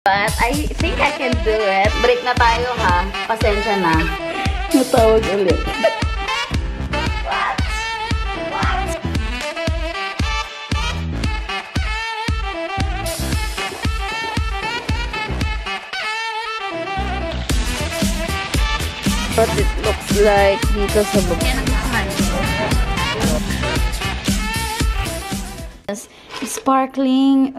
But I think I can do it. Break na tayo ha. Pasensya na. Natawag ulit. What? What it looks like dito sa book. Sparkling.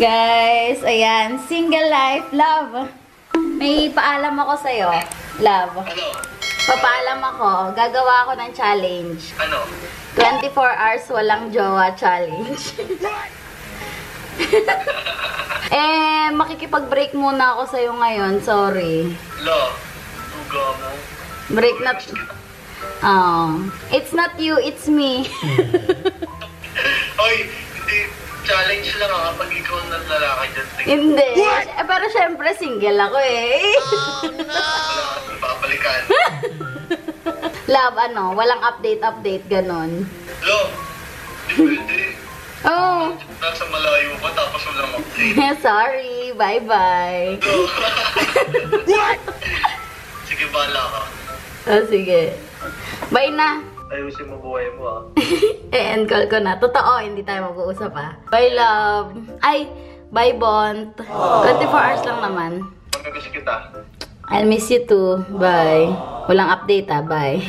Guys, ayan, single life, love. May paalam ako sa'yo, love. Ano? Papaalam ako, gagawa ako ng challenge. Ano? 24 hours walang jowa challenge. Makikipag-break muna ako sa'yo ngayon, sorry. Lo, duga mo. Break na. It's not you, it's me. Oy, hindi. Challenge lang kapag ikaw ng lalaki dyan. Hindi. Pero syempre single ako eh. Wala kang babalikan. Love, walang update, ganon. Lo, di pwede. Oh. Nasa malayo ka tapos walang update. Sorry, bye-bye. Lo. Sige, bahala ka. Oh, sige. Bye na. Ayusin mo buhay mo ah. End call ko na. Totoo, hindi tayo mag-uusap ah. Bye, love. Ay, bye, Bont. 24 hours lang naman. Pagkagas kita. I'll miss you too. Bye. Walang update ah. Bye.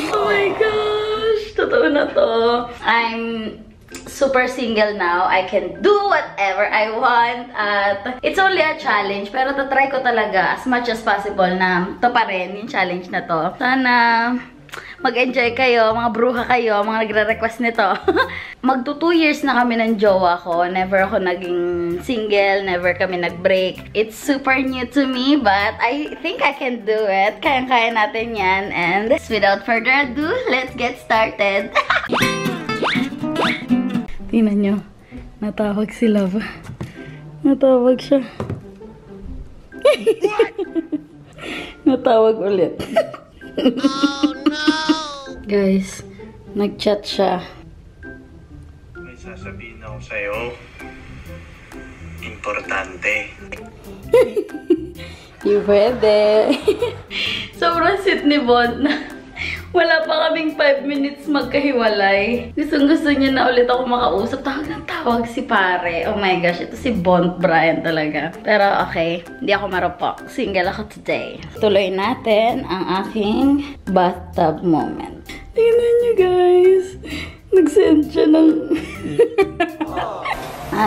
Oh my gosh. Totoo na to. I'm super single now. I can do whatever I want. At it's only a challenge. Pero tatry ko talaga as much as possible na to pa rin yung challenge na to. Sana mag-enjoy kayo, mga bruha kayo, mga nagre-request nito. Magto 2 years na kami ng jowa ko. Never ako naging single, never kami nag-break. It's super new to me, but I think I can do it. Kayang-kaya natin yan. And without further ado, let's get started. Tingnan nyo. Natawag si Love. Natawag siya. Natawag ulit. Oh no! Guys, nag-chat siya. May sasabihin ako sa'yo. Importante. Di pwede. Sobrang sweet ni Bont na wala pa kaming 5 minutes magkahiwalay. Gustong-gusto niya na ulit ako makausap. Tawag ng tawag si pare. Oh my gosh, ito si Bont Brian talaga. Pero okay, hindi ako marupok. Single ako today. Tuloy natin ang aking bathtub moment. Tingnan niyo guys. Nag-send siya ng...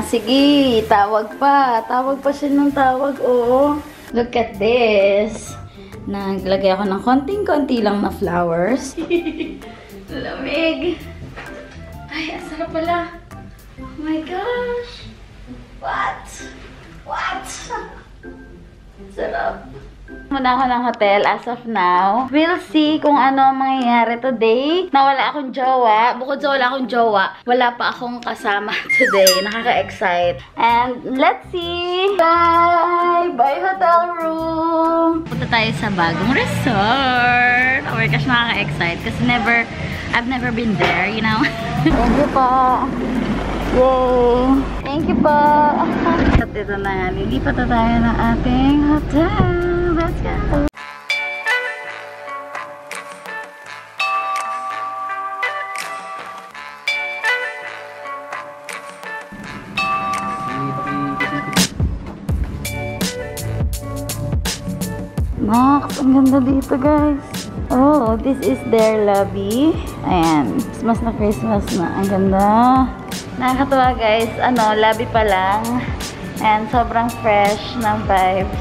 sige. Tawag pa. Tawag pa siya ng tawag. Oo. Look at this. Naglagay ako ng konting-konti lang na flowers. Lamig. Ay, ang sarap pala. Oh my gosh. What? What? Sarap. Muna ako ng hotel as of now. We'll see kung ano ang mangyayari today. Nawala akong jowa. Bukod sa wala akong jowa, wala pa akong kasama today. Nakaka-excite. And let's see. Bye! Bye hotel room! Punta tayo sa bagong resort. Oh my gosh, nakaka-excite. Kasi I've never been there, you know? Thank you po. Yay! Thank you po. At ito na, lilipat na tayo ng ating hotel. Let's go! Max, ang ganda dito guys. Oh, this is their lobby. Ayan, Christmas na. Ang ganda. Nakakatuwa guys. Lobby pa lang. And sobrang fresh ng vibes.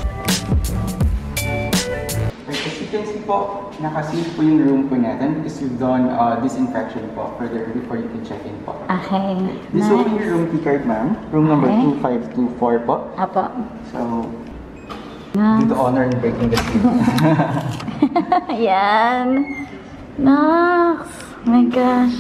Kasi po, nakaseal po yung room po natin because we've done disinfection po before you can check in po. Okay. This will be your room key card, ma'am. Room number 2524 po. Apo. So, do the honor in breaking the seal. Ayan. Nax. Oh my gosh.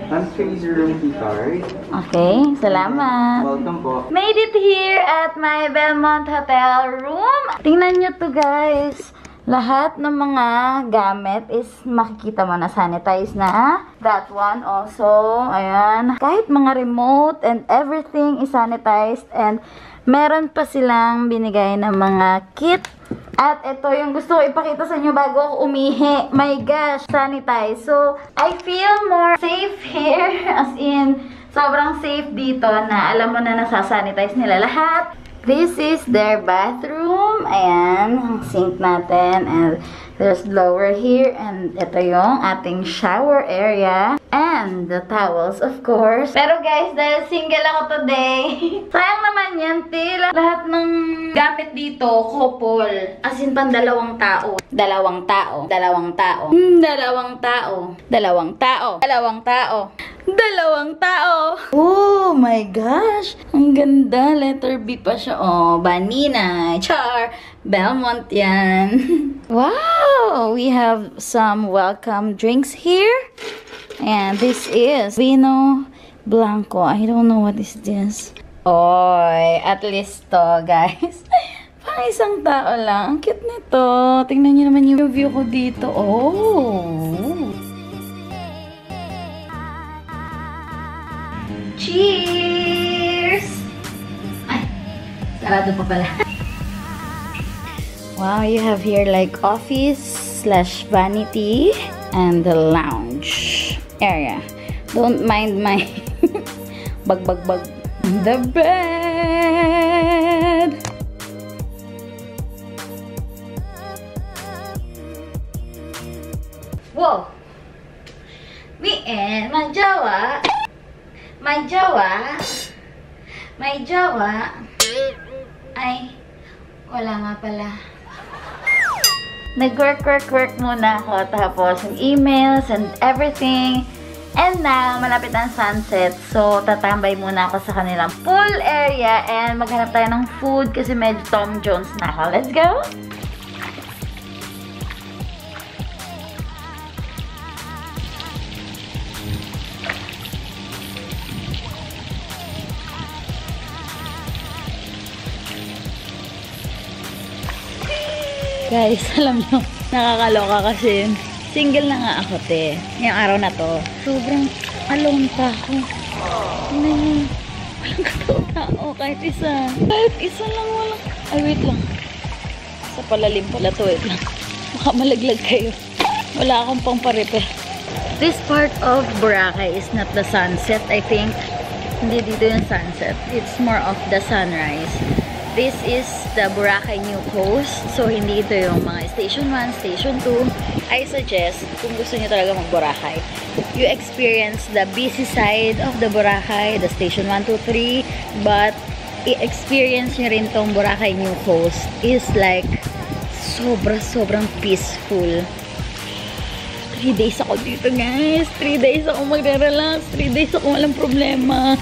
Here's your room key card. Okay, salamat. Welcome po. Made it here at my Belmont Hotel room. Tingnan nyo to, guys. Lahat ng mga gamit is makikita mo na sanitize na. That one also. Ayan. Kahit mga remote and everything is sanitized. And meron pa silang binigay na mga kit. At ito yung gusto ko ipakita sa inyo bago ako umihi. My gosh, sanitize. So, I feel more safe here. As in, sobrang safe dito na alam mo na nasasanitize nila lahat. This is their bathroom. Ayan, ang sink natin. And there's blower here. And ito yung ating shower area. And the towels, of course. Pero guys, dahil single ako today, sayang naman yan, Til. Lahat ng gamit dito, couple. As in, pan dalawang tao. Dalawang tao. Dalawang tao. Dalawang tao. Dalawang tao. Dalawang tao. Dalawang tao. Oh my gosh. Ang ganda. Letter B pa siya. Oh, Vanina. Char. Belmont yan. Wow. We have some welcome drinks here. And this is Vino Blanco. I don't know what is this. Oy, at least to, guys. Pang isang tao lang. Ang cute nito. Tingnan niyo naman yung view ko dito. Oh. Cheers! Ay, sarado pa pala. Wow, you have here like office/vanity and the lounge area. Don't mind my bug. The bed. Whoa. Me and my jowa. My jowa. Ay, wala nga pala. Nag-work muna ako. Tapos yung emails and everything. And now, malapit ang sunset. So, tatambay muna ako sa kanilang pool area. And maghanap tayo ng food kasi medyo Tom Jones na ako. Let's go! Guys, alam nyo, nakakaloka kasi single na nga ako, te. Ngayong araw na to. Sobrang alone pa ako. Tingnan nyo. Walang katao-tao. Kahit isa. Kahit isa lang walang. Ay, wait lang. Sa palalim pala to. Wait lang. Baka malaglag kayo. Wala akong pang pa-repair. This part of Boracay is not the sunset, I think. Hindi dito yung sunset. It's more of the sunrise. This is the Boracay New Coast. So, hindi ito yung mga Station 1, Station 2. I suggest, kung gusto niyo talaga mag-Boracay, you experience the busy side of the Boracay, the Station 1, 2, 3. But, i-experience nyo rin tong Boracay New Coast is like, sobrang peaceful. 3 days ako dito, guys. 3 days ako magre-relax. 3 days ako walang problema.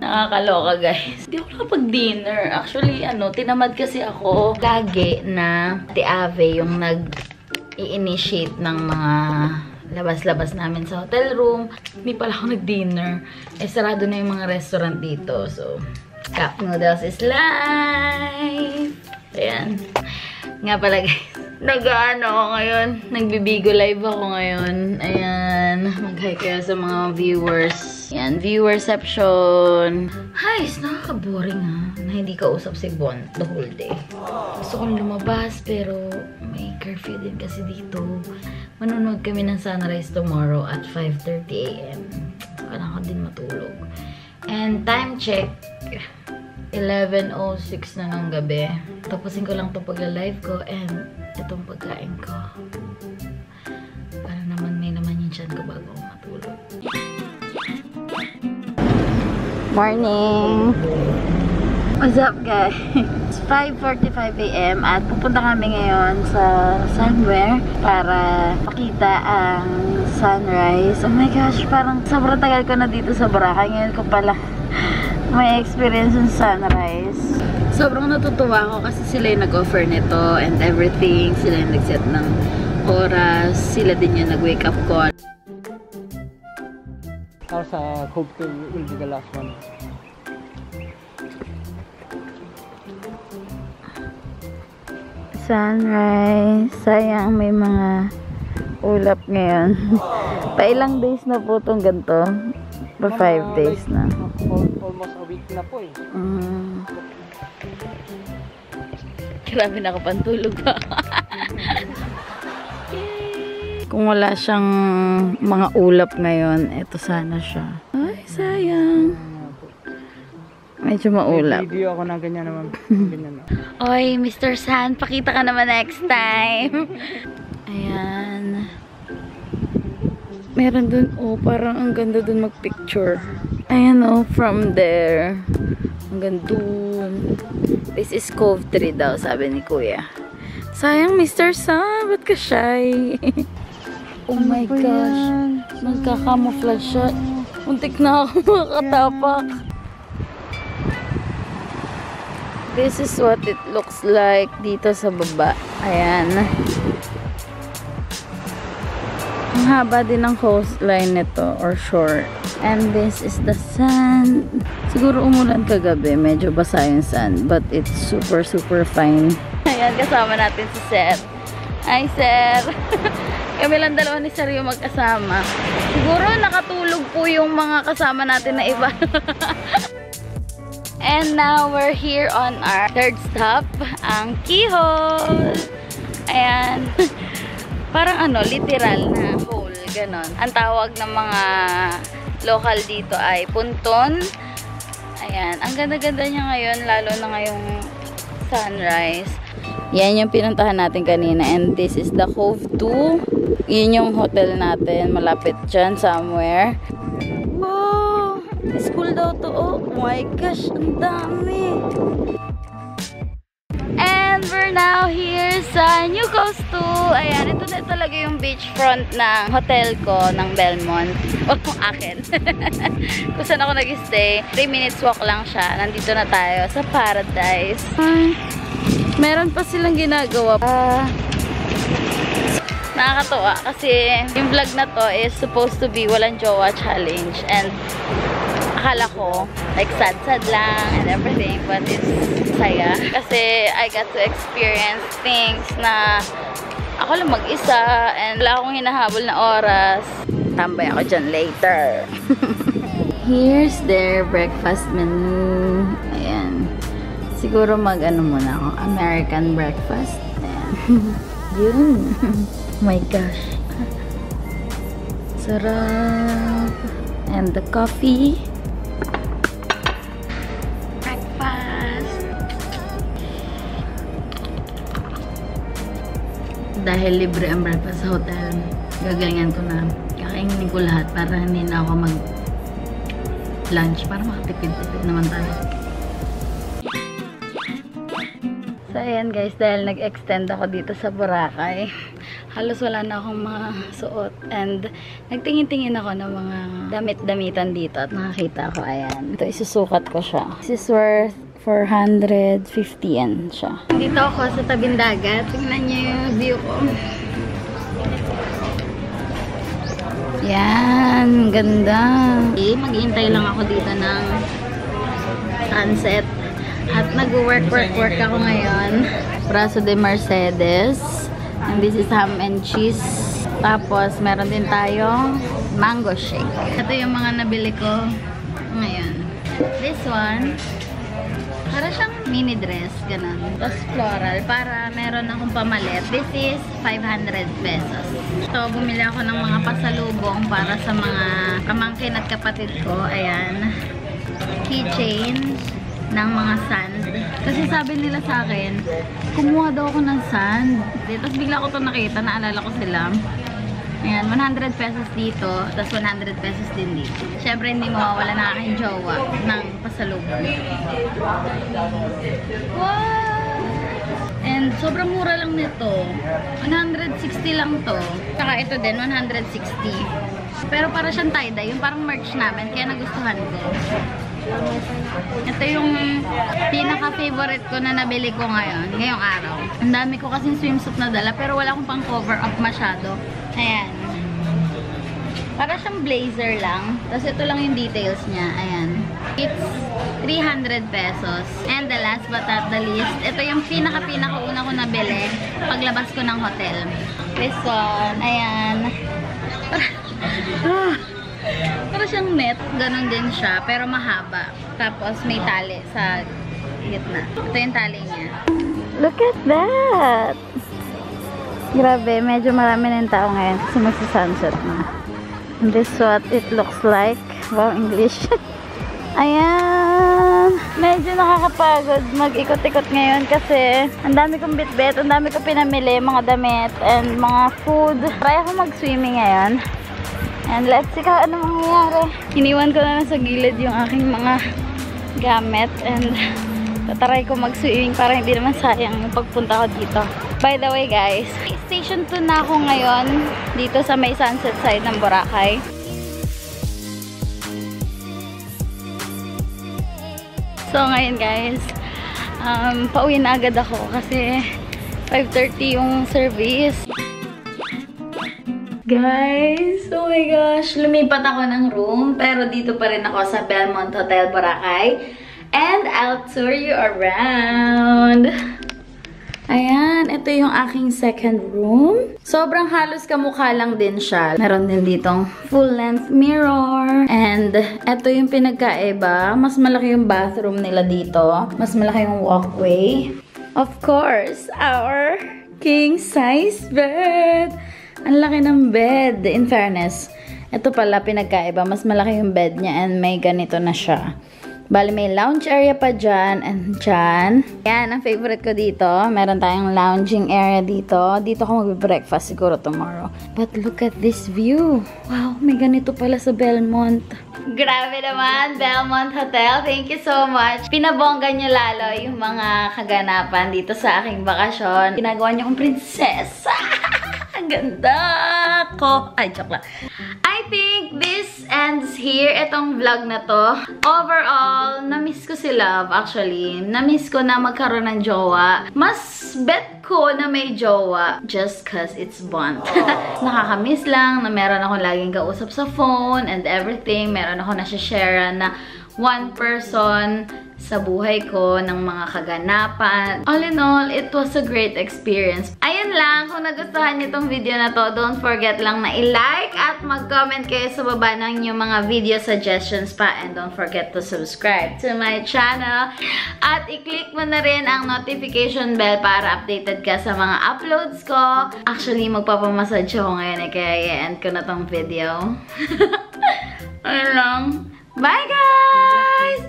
Nakakaloka, guys. Hindi ako nakapag-dinner. Actually, tinamad kasi ako lagi na Ate Ave yung nag-i-initiate ng mga labas-labas namin sa hotel room. Hindi pala ako nag-dinner. Eh, sarado na yung mga restaurant dito. So, cup noodles is life! Ayan. Nga pala, guys. Nag-ano ako ngayon. Nagbibigo live ako ngayon. Ayan. Mag-hi kayo sa mga viewers. Ayan. Viewerception. Guys, nakaka-boring ha. Na hindi ka usap si Bon the whole day. Gusto kong lumabas pero may curfew din kasi dito. Manonood kami ng sunrise tomorrow at 5:30 AM. Kailangan ko din matulog. And time check. 11:06 na ng gabi. Tapusin ko lang itong pagla-live ko and itong pagkain ko. Para naman may naman yung tiyan ko bago ako matulog. Morning! What's up guys? It's 5:45 AM at pupunta kami ngayon sa somewhere para makita ang sunrise. Oh my gosh, parang sobrang tagal ko na dito sa Boracay. Ngayon ko pala may experience ng sunrise. Sobrang natutuwa ako kasi sila yung nag-offer nito and everything. Sila yung nag-set ng oras. Sila din yung nag-wake up call. Tapos sa Cove 2 will be the last one. Sunrise. Sayang may mga ulap ngayon. Pailang days na po itong ganito. Pa 5 days na. Almost a week na po eh. Grabe na kapantulog pa. Kung wala siyang mga ulap ngayon, eto sana siya. Ay, sayang. Medyo maulap. Video ako ng ganyan naman. Ganyan na. Oy, Mr. San, pakita ka naman next time. Ayan. Meron dun, oh, parang ang ganda dun mag-picture. Ayan, oh, from there. Hanggang dun. This is Cove 3 daw, sabi ni Kuya. Sayang, Mr. San, ba't ka shy? Oh my gosh. Nagka-camouflage siya. Muntik na ako makatapak. This is what it looks like dito sa baba. Ayan. Ang haba din ng coastline nito or shore. And this is the sun. Siguro umulan kagabi. Medyo basa yung sun. But it's super fine. Ayan, kasama natin si Sir. Hi, Sir. Kami lang dalawa ni Sir yung magkasama. Siguro nakatulog po yung mga kasama natin na iba. And now we're here on our third stop, ang keyhole. Ayan. Parang ano, literal na hole, ganon. Ang tawag ng mga local dito ay punton. Ayan. Ang ganda-ganda niya ngayon, lalo na ngayong sunrise. Yan yung pinuntahan natin kanina. And this is the Cove 2. Yun yung hotel natin. Malapit dyan, somewhere. Wow! School daw to. Oh my gosh, ang dami. And we're now here sa New Coast 2. Ayan, ito na talaga yung beachfront ng hotel ko, ng Belmont. O, akin. Kung saan ako nag-stay. 3 minutes walk lang siya. Nandito na tayo sa Paradise. Meron pa silang ginagawa. Nakakatuwa kasi yung vlog na to is supposed to be walang jowa challenge. And akala ko, like sad-sad lang and everything, but it's saya. Kasi I got to experience things na ako lang mag-isa and wala akong hinahabol na oras. Tambay ako dyan later. Here's their breakfast menu. Ayan. Siguro mag-ano muna ako. American breakfast. Ayan. Yun. Oh my gosh. Sarap. And the coffee. Dahil libre ang breakfast sa hotel, gagalingan ko na. Kakainin ko lahat para hindi na ako mag-lunch. Para makatipid-tipid naman tayo. So ayan guys, dahil nag-extend ako dito sa Boracay, halos wala na akong mga suot. And nagtingin-tingin ako ng mga damit-damitan dito at nakakita ko, ayan. Ito, isusukat ko siya. This is worth 450 yan siya. Dito ako sa tabing dagat. Tingnan niyo yung view ko. Yan, ganda. Maghihintay lang ako dito ng sunset. At nag-work ako ngayon. Brazo de Mercedes. And this is ham and cheese. Tapos, meron din tayong mango shake. Ito yung mga nabili ko ngayon. This one, para siyang mini dress, ganun. Tapos floral, para meron akong pamalit. This is 500 pesos. So, bumili ako ng mga pasalubong para sa mga pamangkin at kapatid ko. Ayan. Keychain ng mga sand. Kasi sabi nila sa akin, kumuha daw ako ng sand. Tapos bigla ko ito nakita, naalala ko sila. Ayan, 100 pesos dito, tapos 100 pesos din dito. Siyempre, hindi mawawala na aking jowa ng pasalubong. Wow! And sobrang mura lang nito. 160 lang to. Saka ito din, 160. Pero para siyang tie-dye, yung parang merch namin, kaya nagustuhan ko. Ito yung pinaka-favorite ko na nabili ko ngayong araw. Ang dami ko kasing swimsuit na dala, pero wala akong pang cover up masyado. Ayan. Para siyang blazer lang. Tapos ito lang yung details niya. Ayan. It's 300 pesos. And the last but not the least, ito yung pinaka-una ko nabili paglabas ko ng hotel. This one. Ayan. Para siyang net. Ganon din siya. Pero mahaba. Tapos may tali sa gitna. Ito yung tali niya. Look at that! Grabe, medyo marami na yung tao ngayon kasi magsa-sunset na. And this what it looks like. Wow, English. Ayan. Medyo nakakapagod mag-ikot-ikot ngayon kasi ang dami kong bitbit, ang dami kong pinamili, mga damit and mga food. Try ako mag-swimming ngayon. And let's see kung ano mangyayari. Iniwan ko na sa gilid yung aking mga gamit and tataray ko mag-swimming para hindi naman sayang yung pagpunta ko dito. By the way guys, station 2 na ako ngayon dito sa may sunset side ng Boracay. So ngayon guys, pauwi na agad ako kasi 5:30 yung service. Guys, oh my gosh, lumipat ako ng room pero dito pa rin ako sa Belmont Hotel Boracay. And I'll tour you around. Ayan, ito yung aking second room. Sobrang halos kamukha lang din siya. Meron din ditong full-length mirror. And ito yung pinagkaiba. Mas malaki yung bathroom nila dito. Mas malaki yung walkway. Of course, our king-size bed. Ang laki ng bed, in fairness. Ito pala pinagkaiba. Mas malaki yung bed niya and may ganito na siya. Bali, may lounge area pa dyan and dyan. Yan, ang favorite ko dito. Meron tayong lounging area dito. Dito ako mag-breakfast siguro tomorrow. But look at this view. Wow, may ganito pala sa Belmont. Grabe naman, Belmont Hotel. Thank you so much. Pinabongga nyo lalo yung mga kaganapan dito sa aking bakasyon. Ginagawa nyo akong prinsesa. Ang ganda ko. Ay, joke lang. I think this ends here. Itong vlog na to. Overall, na-miss ko si Love actually. Na-miss ko na magkaroon ng jowa. Mas bet ko na may jowa just cause it's Bond. Nakakamiss lang na meron akong laging kausap sa phone and everything. Meron ako na-share na one person sa buhay ko ng mga kaganapan. All in all, it was a great experience. Ayun lang, kung nagustuhan niyo itong video na to, don't forget lang na i-like at mag-comment kayo sa baba ng inyong mga video suggestions pa. And don't forget to subscribe to my channel. At i-click mo na rin ang notification bell para updated ka sa mga uploads ko. Actually, magpapamassage ako ngayon kaya i-end ko na tong video. Ayun lang. Bye guys!